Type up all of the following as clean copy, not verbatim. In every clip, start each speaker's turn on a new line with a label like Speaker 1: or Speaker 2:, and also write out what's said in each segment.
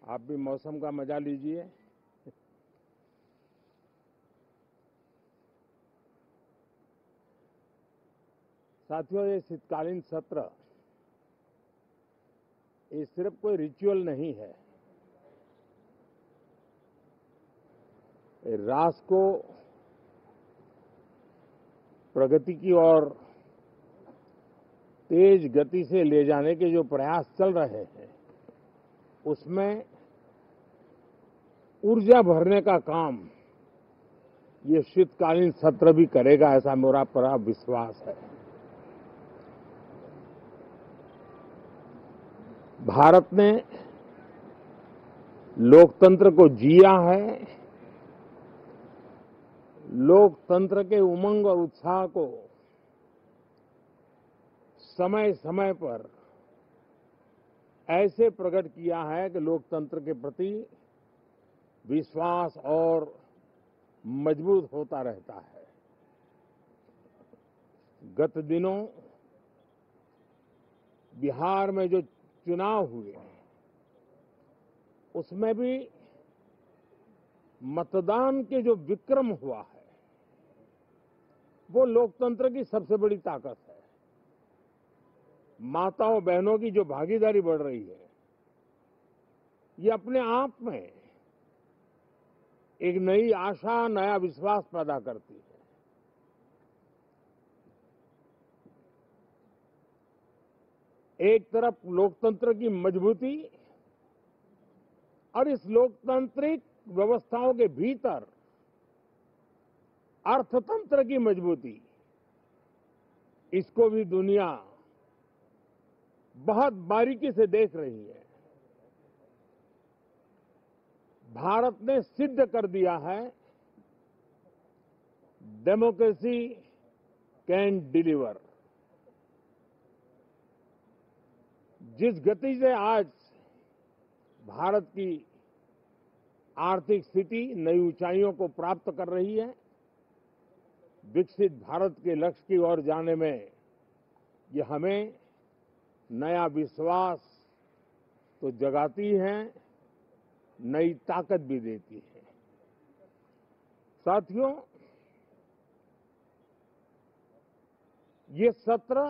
Speaker 1: आप भी मौसम का मजा लीजिए। साथियों, ये शीतकालीन सत्र ये सिर्फ कोई रिचुअल नहीं है। राष्ट्र को प्रगति की ओर तेज गति से ले जाने के जो प्रयास चल रहे हैं, उसमें ऊर्जा भरने का काम ये शीतकालीन सत्र भी करेगा, ऐसा मेरा पूरा विश्वास है। भारत ने लोकतंत्र को जिया है, लोकतंत्र के उमंग और उत्साह को समय समय पर ऐसे प्रकट किया है कि लोकतंत्र के प्रति विश्वास और मजबूत होता रहता है। गत दिनों बिहार में जो चुनाव हुए, उसमें भी मतदान के जो विक्रम हुआ है, वो लोकतंत्र की सबसे बड़ी ताकत है। माताओं बहनों की जो भागीदारी बढ़ रही है, ये अपने आप में एक नई आशा, नया विश्वास पैदा करती है। एक तरफ लोकतंत्र की मजबूती और इस लोकतांत्रिक व्यवस्थाओं के भीतर अर्थतंत्र की मजबूती, इसको भी दुनिया बहुत बारीकी से देख रही है। भारत ने सिद्ध कर दिया है, डेमोक्रेसी कैन डिलीवर। जिस गति से आज भारत की आर्थिक स्थिति नई ऊंचाइयों को प्राप्त कर रही है, विकसित भारत के लक्ष्य की ओर जाने में ये हमें नया विश्वास तो जगाती है, नई ताकत भी देती है। साथियों, ये सत्र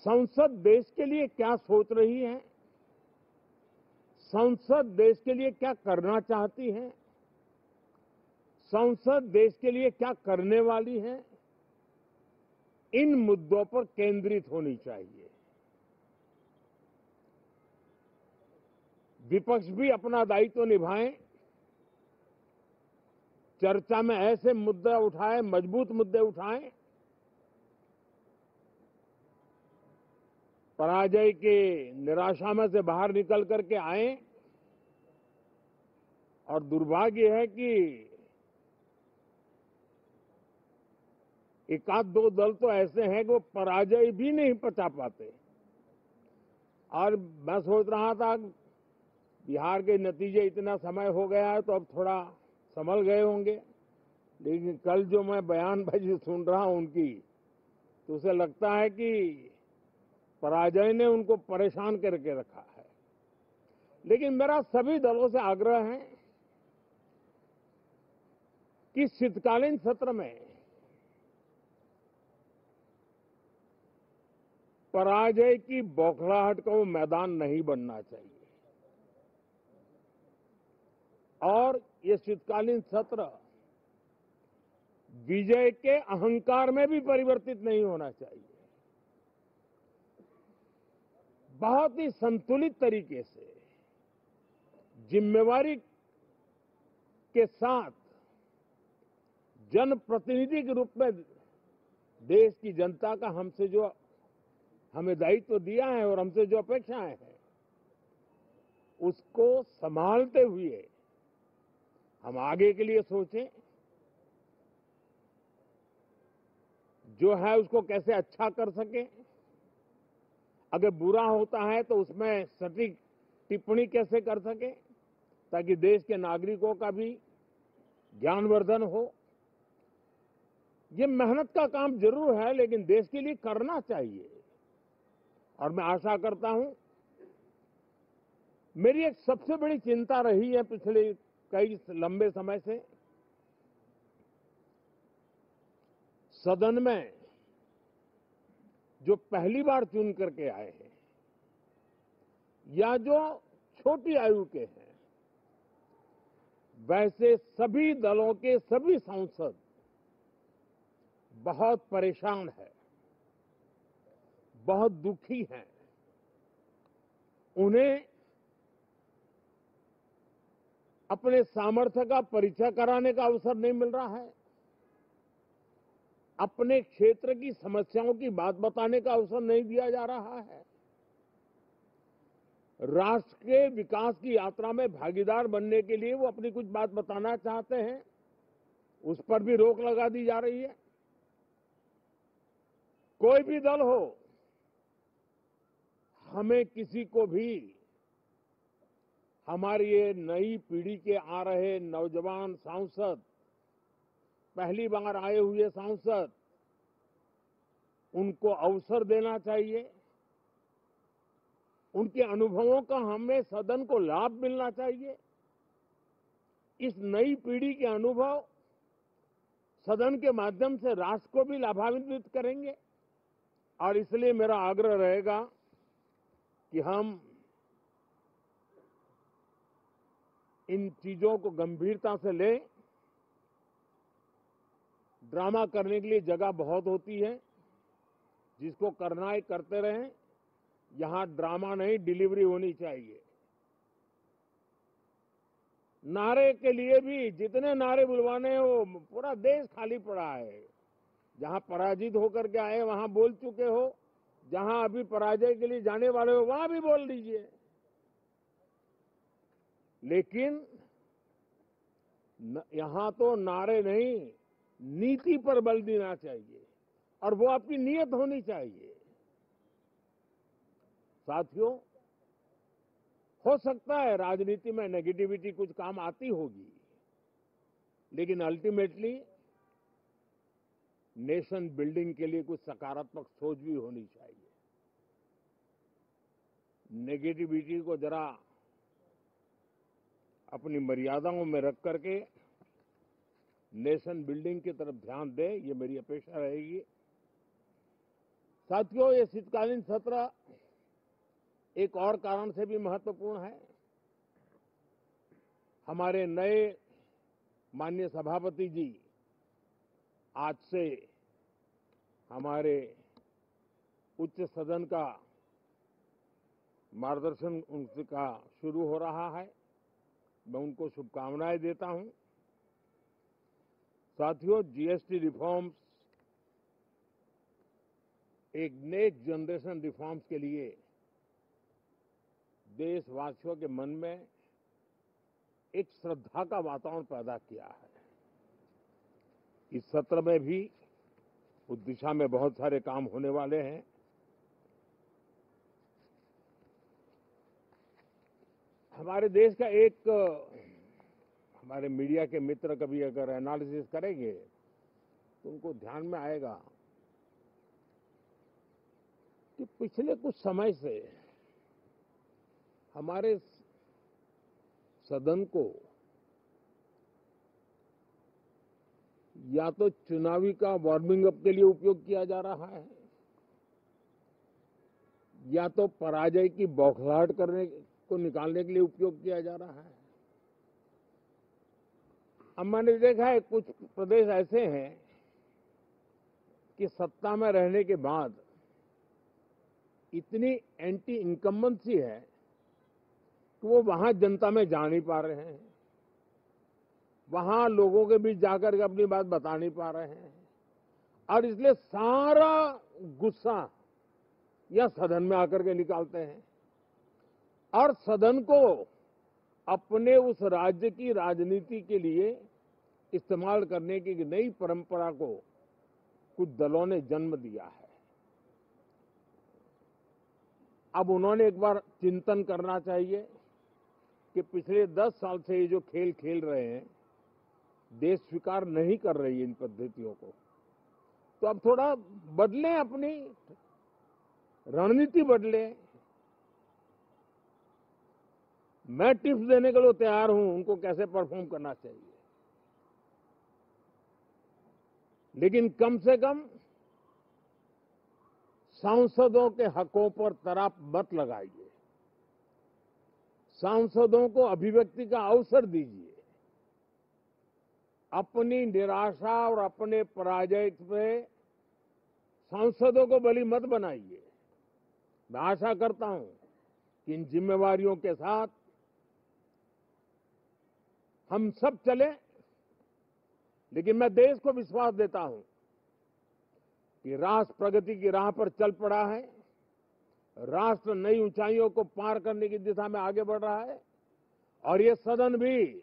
Speaker 1: संसद देश के लिए क्या सोच रही है, संसद देश के लिए क्या करना चाहती है, संसद देश के लिए क्या करने वाली है, इन मुद्दों पर केंद्रित होनी चाहिए। विपक्ष भी अपना दायित्व निभाएं, चर्चा में ऐसे मुद्दे उठाएं, मजबूत मुद्दे उठाएं, पराजय के निराशा में से बाहर निकल करके आए। और दुर्भाग्य है कि एक आध दो दल तो ऐसे हैं कि वो पराजय भी नहीं पचा पाते। और मैं सोच रहा था बिहार के नतीजे इतना समय हो गया है तो अब थोड़ा संभल गए होंगे, लेकिन कल जो मैं बयानबाजी सुन रहा हूं उनकी, तो उसे लगता है कि पराजय ने उनको परेशान करके रखा है। लेकिन मेरा सभी दलों से आग्रह है कि शीतकालीन सत्र में पराजय की बौखलाहट का वो मैदान नहीं बनना चाहिए। और ये शीतकालीन सत्र विजय के अहंकार में भी परिवर्तित नहीं होना चाहिए। बहुत ही संतुलित तरीके से, जिम्मेवारी के साथ, जनप्रतिनिधि के रूप में देश की जनता का हमसे जो हमें दायित्व दिया है और हमसे जो अपेक्षाएं हैं, उसको संभालते हुए हम आगे के लिए सोचें, जो है उसको कैसे अच्छा कर सके। अगर बुरा होता है तो उसमें सटीक टिप्पणी कैसे कर सके, ताकि देश के नागरिकों का भी ज्ञानवर्धन हो। ये मेहनत का काम जरूर है, लेकिन देश के लिए करना चाहिए। और मैं आशा करता हूं मेरी एक सबसे बड़ी चिंता रही है पिछले कई लंबे समय से, सदन में जो पहली बार चुन करके आए हैं या जो छोटी आयु के हैं, वैसे सभी दलों के सभी सांसद बहुत परेशान हैं, बहुत दुखी हैं। उन्हें अपने सामर्थ्य का परिचय कराने का अवसर नहीं मिल रहा है, अपने क्षेत्र की समस्याओं की बात बताने का अवसर नहीं दिया जा रहा है, राष्ट्र के विकास की यात्रा में भागीदार बनने के लिए वो अपनी कुछ बात बताना चाहते हैं, उस पर भी रोक लगा दी जा रही है। कोई भी दल हो, हमें किसी को भी हमारी ये नई पीढ़ी के आ रहे नौजवान सांसद, पहली बार आए हुए सांसद, उनको अवसर देना चाहिए, उनके अनुभवों का हमें सदन को लाभ मिलना चाहिए। इस नई पीढ़ी के अनुभव सदन के माध्यम से राष्ट्र को भी लाभान्वित करेंगे और इसलिए मेरा आग्रह रहेगा कि हम इन चीजों को गंभीरता से लें। ड्रामा करने के लिए जगह बहुत होती है, जिसको करना है करते रहें। यहां ड्रामा नहीं, डिलीवरी होनी चाहिए। नारे के लिए भी जितने नारे बुलवाने हैं, वो पूरा देश खाली पड़ा है। जहां पराजित होकर के आए वहां बोल चुके हो, जहां अभी पराजय के लिए जाने वाले हो वहां भी बोल दीजिए, लेकिन यहां तो नारे नहीं, नीति पर बल देना चाहिए और वो आपकी नीयत होनी चाहिए। साथियों, हो सकता है राजनीति में नेगेटिविटी कुछ काम आती होगी, लेकिन अल्टीमेटली नेशन बिल्डिंग के लिए कुछ सकारात्मक सोच भी होनी चाहिए। नेगेटिविटी को जरा अपनी मर्यादाओं में रख करके नेशन बिल्डिंग की तरफ ध्यान दें, ये मेरी अपेक्षा रहेगी। साथियों, ये शीतकालीन सत्र एक और कारण से भी महत्वपूर्ण है। हमारे नए माननीय सभापति जी आज से हमारे उच्च सदन का मार्गदर्शन उनका शुरू हो रहा है। मैं उनको शुभकामनाएं देता हूं। साथियों, जीएसटी रिफॉर्म्स एक नेक्स्ट जनरेशन रिफॉर्म्स के लिए देशवासियों के मन में एक श्रद्धा का वातावरण पैदा किया है। इस सत्र में भी उस दिशा में बहुत सारे काम होने वाले हैं। हमारे देश का एक हमारे मीडिया के मित्र कभी अगर एनालिसिस करेंगे तो उनको ध्यान में आएगा कि पिछले कुछ समय से हमारे सदन को या तो चुनावी का वार्मिंग अप के लिए उपयोग किया जा रहा है, या तो पराजय की बौखलाहट करने को निकालने के लिए उपयोग किया जा रहा है। अब मैंने देखा है कुछ प्रदेश ऐसे हैं कि सत्ता में रहने के बाद इतनी एंटी इनकम्बेंसी है कि वो वहां जनता में जा नहीं पा रहे हैं, वहां लोगों के बीच जाकर के अपनी बात बता नहीं पा रहे हैं, और इसलिए सारा गुस्सा या सदन में आकर के निकालते हैं और सदन को अपने उस राज्य की राजनीति के लिए इस्तेमाल करने की नई परंपरा को कुछ दलों ने जन्म दिया है। अब उन्होंने एक बार चिंतन करना चाहिए कि पिछले 10 साल से ये जो खेल खेल रहे हैं, देश स्वीकार नहीं कर रही है इन पद्धतियों को, तो अब थोड़ा बदलें, अपनी रणनीति बदलें। मैं टिप्स देने के लिए तैयार हूं उनको कैसे परफॉर्म करना चाहिए, लेकिन कम से कम सांसदों के हकों पर तराप मत लगाइए, सांसदों को अभिव्यक्ति का अवसर दीजिए, अपनी निराशा और अपने पराजय पे सांसदों को बलि मत बनाइए। मैं आशा करता हूं कि इन जिम्मेवारियों के साथ हम सब चले, लेकिन मैं देश को विश्वास देता हूं कि राष्ट्र प्रगति की राह पर चल पड़ा है, राष्ट्र नई ऊंचाइयों को पार करने की दिशा में आगे बढ़ रहा है और ये सदन भी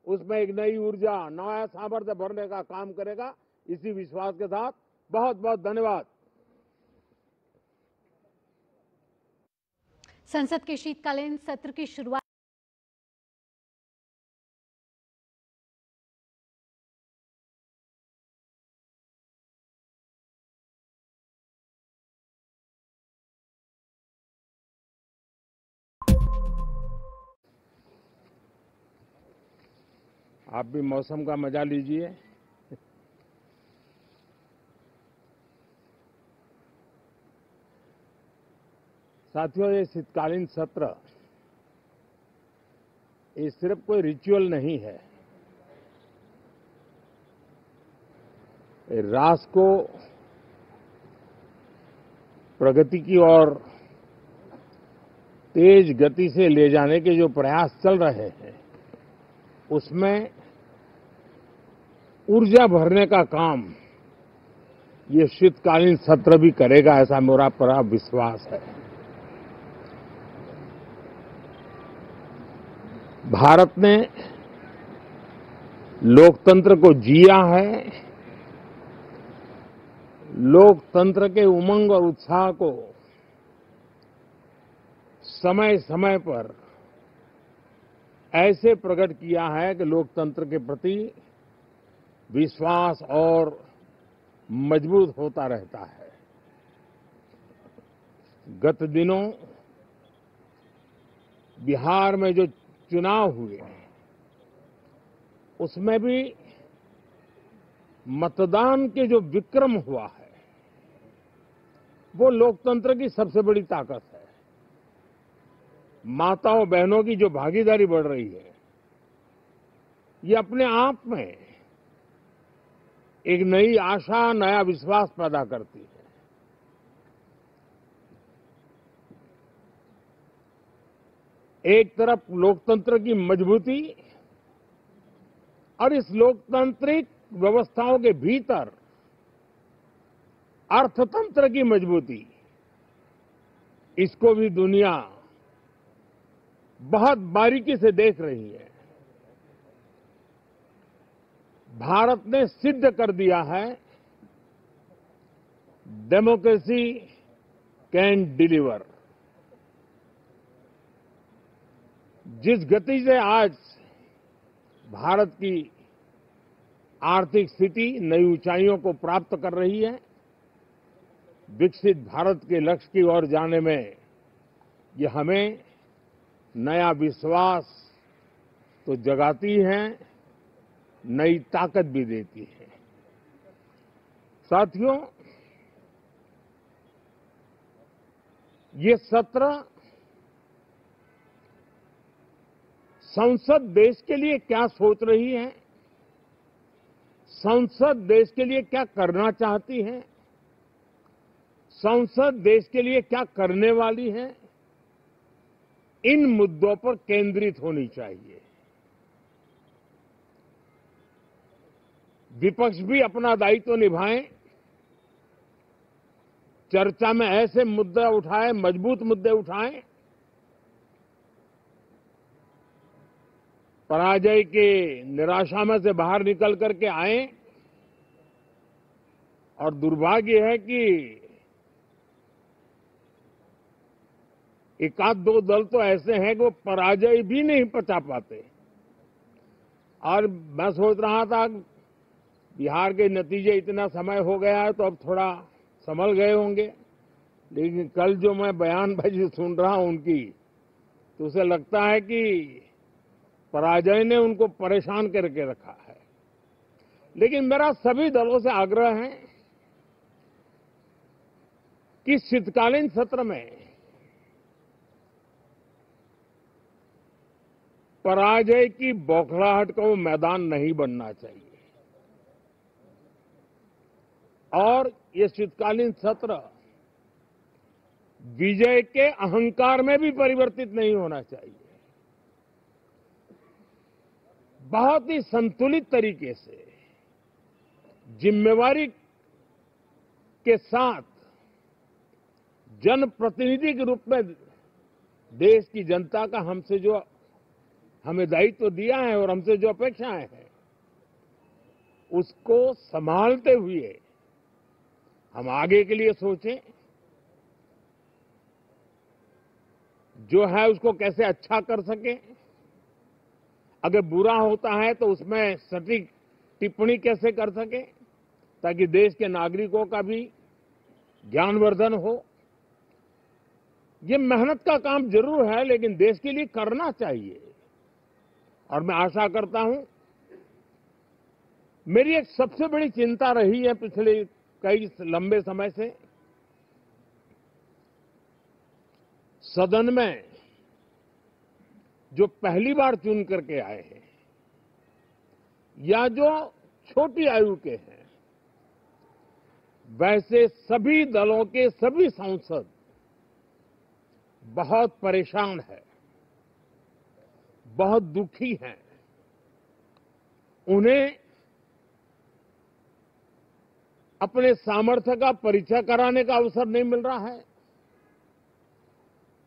Speaker 1: उसमें एक नई ऊर्जा, नया सामर्थ्य भरने का काम करेगा। इसी विश्वास के साथ बहुत बहुत धन्यवाद।
Speaker 2: संसद के शीतकालीन सत्र की शुरुआत
Speaker 1: आप भी मौसम का मजा लीजिए। साथियों, ये शीतकालीन सत्र ये सिर्फ कोई रिचुअल नहीं है, राष्ट्र को प्रगति की ओर तेज गति से ले जाने के जो प्रयास चल रहे हैं उसमें ऊर्जा भरने का काम ये शीतकालीन सत्र भी करेगा, ऐसा मेरा पूरा विश्वास है। भारत ने लोकतंत्र को जिया है, लोकतंत्र के उमंग और उत्साह को समय समय पर ऐसे प्रकट किया है कि लोकतंत्र के प्रति विश्वास और मजबूत होता रहता है। गत दिनों बिहार में जो चुनाव हुए उसमें भी मतदान के जो विक्रम हुआ है वो लोकतंत्र की सबसे बड़ी ताकत है। माताओं बहनों की जो भागीदारी बढ़ रही है ये अपने आप में एक नई आशा, नया विश्वास पैदा करती है। एक तरफ लोकतंत्र की मजबूती और इस लोकतांत्रिक व्यवस्थाओं के भीतर अर्थतंत्र की मजबूती, इसको भी दुनिया बहुत बारीकी से देख रही है। भारत ने सिद्ध कर दिया है डेमोक्रेसी कैन डिलीवर। जिस गति से आज भारत की आर्थिक स्थिति नई ऊंचाइयों को प्राप्त कर रही है, विकसित भारत के लक्ष्य की ओर जाने में ये हमें नया विश्वास तो जगाती है, नई ताकत भी देती है। साथियों, ये सत्र संसद देश के लिए क्या सोच रही है, संसद देश के लिए क्या करना चाहती है, संसद देश के लिए क्या करने वाली है, इन मुद्दों पर केंद्रित होनी चाहिए। विपक्ष भी अपना दायित्व निभाएं, चर्चा में ऐसे मुद्दे उठाएं, मजबूत मुद्दे उठाएं, पराजय के निराशा में से बाहर निकल करके आए। और दुर्भाग्य है कि एक आध दो दल तो ऐसे हैं कि वो पराजय भी नहीं पचा पाते। और मैं सोच रहा था बिहार के नतीजे इतना समय हो गया है तो अब थोड़ा संभल गए होंगे, लेकिन कल जो मैं बयानबाजी सुन रहा हूं उनकी, तो उसे लगता है कि पराजय ने उनको परेशान करके रखा है। लेकिन मेरा सभी दलों से आग्रह है कि शीतकालीन सत्र में पराजय की बौखलाहट का वो मैदान नहीं बनना चाहिए और ये शीतकालीन सत्र विजय के अहंकार में भी परिवर्तित नहीं होना चाहिए। बहुत ही संतुलित तरीके से जिम्मेवारी के साथ जनप्रतिनिधि के रूप में देश की जनता का हमसे जो हमें दायित्व दिया है और हमसे जो अपेक्षाएं हैं उसको संभालते हुए हम आगे के लिए सोचें, जो है उसको कैसे अच्छा कर सकें। अगर बुरा होता है तो उसमें सटीक टिप्पणी कैसे कर सकें ताकि देश के नागरिकों का भी ज्ञानवर्धन हो। ये मेहनत का काम जरूर है लेकिन देश के लिए करना चाहिए और मैं आशा करता हूं, मेरी एक सबसे बड़ी चिंता रही है पिछले कई लंबे समय से, सदन में जो पहली बार चुन करके आए हैं या जो छोटी आयु के हैं, वैसे सभी दलों के सभी सांसद बहुत परेशान हैं, बहुत दुखी हैं। उन्हें अपने सामर्थ्य का परिचय कराने का अवसर नहीं मिल रहा है,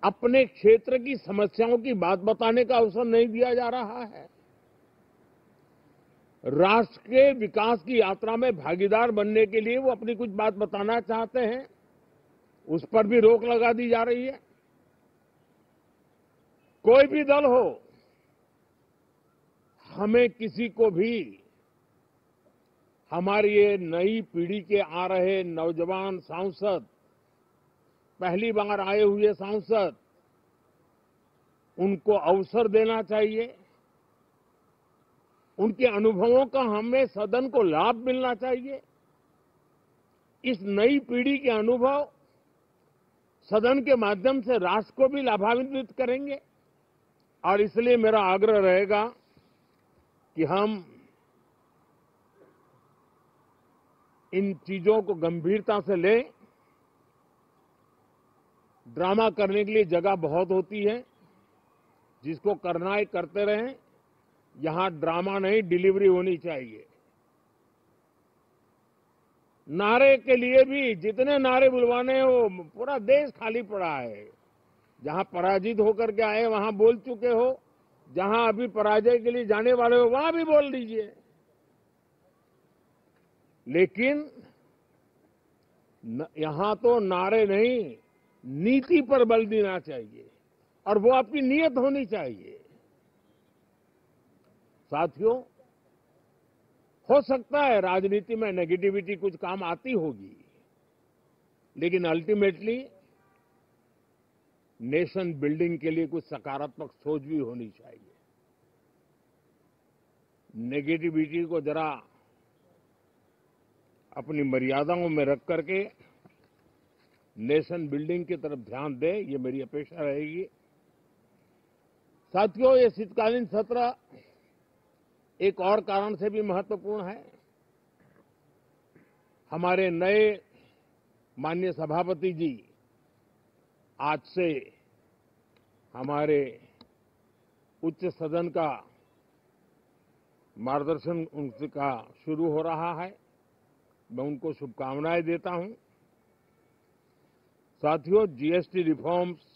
Speaker 1: अपने क्षेत्र की समस्याओं की बात बताने का अवसर नहीं दिया जा रहा है। राष्ट्र के विकास की यात्रा में भागीदार बनने के लिए वो अपनी कुछ बात बताना चाहते हैं, उस पर भी रोक लगा दी जा रही है। कोई भी दल हो, हमें किसी को भी हमारी ये नई पीढ़ी के आ रहे नौजवान सांसद, पहली बार आए हुए सांसद, उनको अवसर देना चाहिए। उनके अनुभवों का हमें सदन को लाभ मिलना चाहिए। इस नई पीढ़ी के अनुभव सदन के माध्यम से राष्ट्र को भी लाभान्वित करेंगे और इसलिए मेरा आग्रह रहेगा कि हम इन चीजों को गंभीरता से लें। ड्रामा करने के लिए जगह बहुत होती है, जिसको करना है करते रहें। यहां ड्रामा नहीं, डिलीवरी होनी चाहिए। नारे के लिए भी जितने नारे बुलवाने हैं वो पूरा देश खाली पड़ा है। जहां पराजित होकर के आए वहां बोल चुके हो, जहां अभी पराजय के लिए जाने वाले हो वहां भी बोल दीजिए, लेकिन यहां तो नारे नहीं, नीति पर बल देना चाहिए और वो आपकी नीयत होनी चाहिए। साथियों, हो सकता है राजनीति में नेगेटिविटी कुछ काम आती होगी, लेकिन अल्टीमेटली नेशन बिल्डिंग के लिए कुछ सकारात्मक सोच भी होनी चाहिए। नेगेटिविटी को जरा अपनी मर्यादाओं में रख करके नेशन बिल्डिंग की तरफ ध्यान दे, ये मेरी अपेक्षा रहेगी। साथियों, ये शीतकालीन सत्र एक और कारण से भी महत्वपूर्ण है। हमारे नए माननीय सभापति जी आज से हमारे उच्च सदन का मार्गदर्शन उनका शुरू हो रहा है। मैं उनको शुभकामनाएं देता हूं। साथियों, जीएसटी रिफॉर्म्स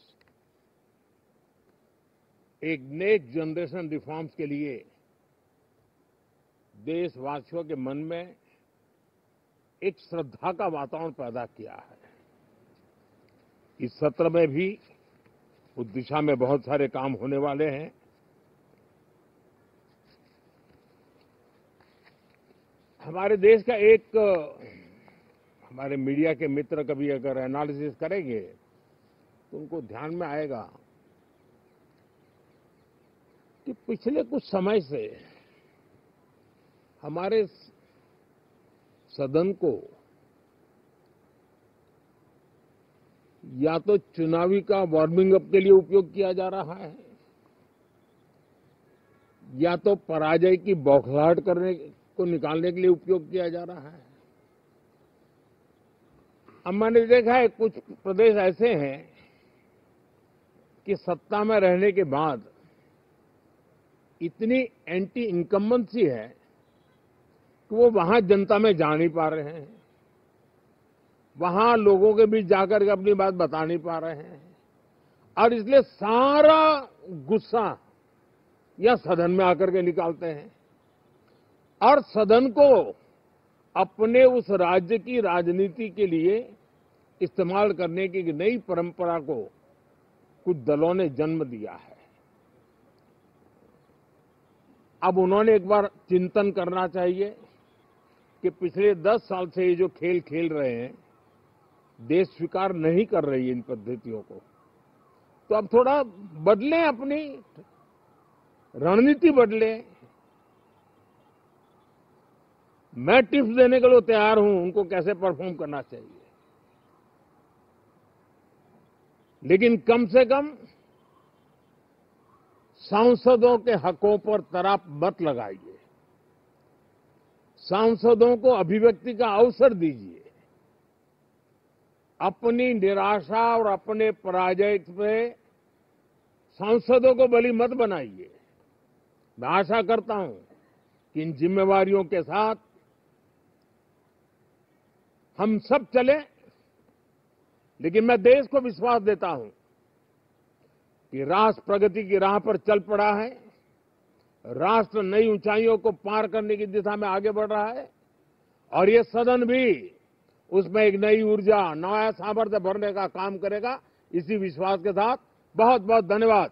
Speaker 1: एक नेक्स्ट जनरेशन रिफॉर्म्स के लिए देशवासियों के मन में एक श्रद्धा का वातावरण पैदा किया है। इस सत्र में भी उस दिशा में बहुत सारे काम होने वाले हैं। हमारे देश का एक हमारे मीडिया के मित्र कभी अगर एनालिसिस करेंगे तो उनको ध्यान में आएगा कि पिछले कुछ समय से हमारे सदन को या तो चुनावी का वार्मिंग अप के लिए उपयोग किया जा रहा है या तो पराजय की बौखलाहट करने को निकालने के लिए उपयोग किया जा रहा है। अब मैंने देखा है कुछ प्रदेश ऐसे हैं कि सत्ता में रहने के बाद इतनी एंटी इनकम्बेंसी है कि वो वहां जनता में जा नहीं पा रहे हैं, वहां लोगों के बीच जाकर के अपनी बात बता नहीं पा रहे हैं और इसलिए सारा गुस्सा या सदन में आकर के निकालते हैं और सदन को अपने उस राज्य की राजनीति के लिए इस्तेमाल करने की एक नई परंपरा को कुछ दलों ने जन्म दिया है। अब उन्होंने एक बार चिंतन करना चाहिए कि पिछले 10 साल से ये जो खेल खेल रहे हैं, देश स्वीकार नहीं कर रही है इन पद्धतियों को, तो अब थोड़ा बदलें, अपनी रणनीति बदले। मैं टिप्स देने के लिए तैयार हूं उनको कैसे परफॉर्म करना चाहिए, लेकिन कम से कम सांसदों के हकों पर तराप मत लगाइए, सांसदों को अभिव्यक्ति का अवसर दीजिए, अपनी निराशा और अपने पराजय पे सांसदों को बलि मत बनाइए। मैं आशा करता हूं कि इन जिम्मेवारियों के साथ हम सब चलें, लेकिन मैं देश को विश्वास देता हूं कि राष्ट्र प्रगति की राह पर चल पड़ा है, राष्ट्र नई ऊंचाइयों को पार करने की दिशा में आगे बढ़ रहा है और ये सदन भी उसमें एक नई ऊर्जा, नया सामर्थ्य भरने का काम करेगा। इसी विश्वास के साथ बहुत बहुत धन्यवाद।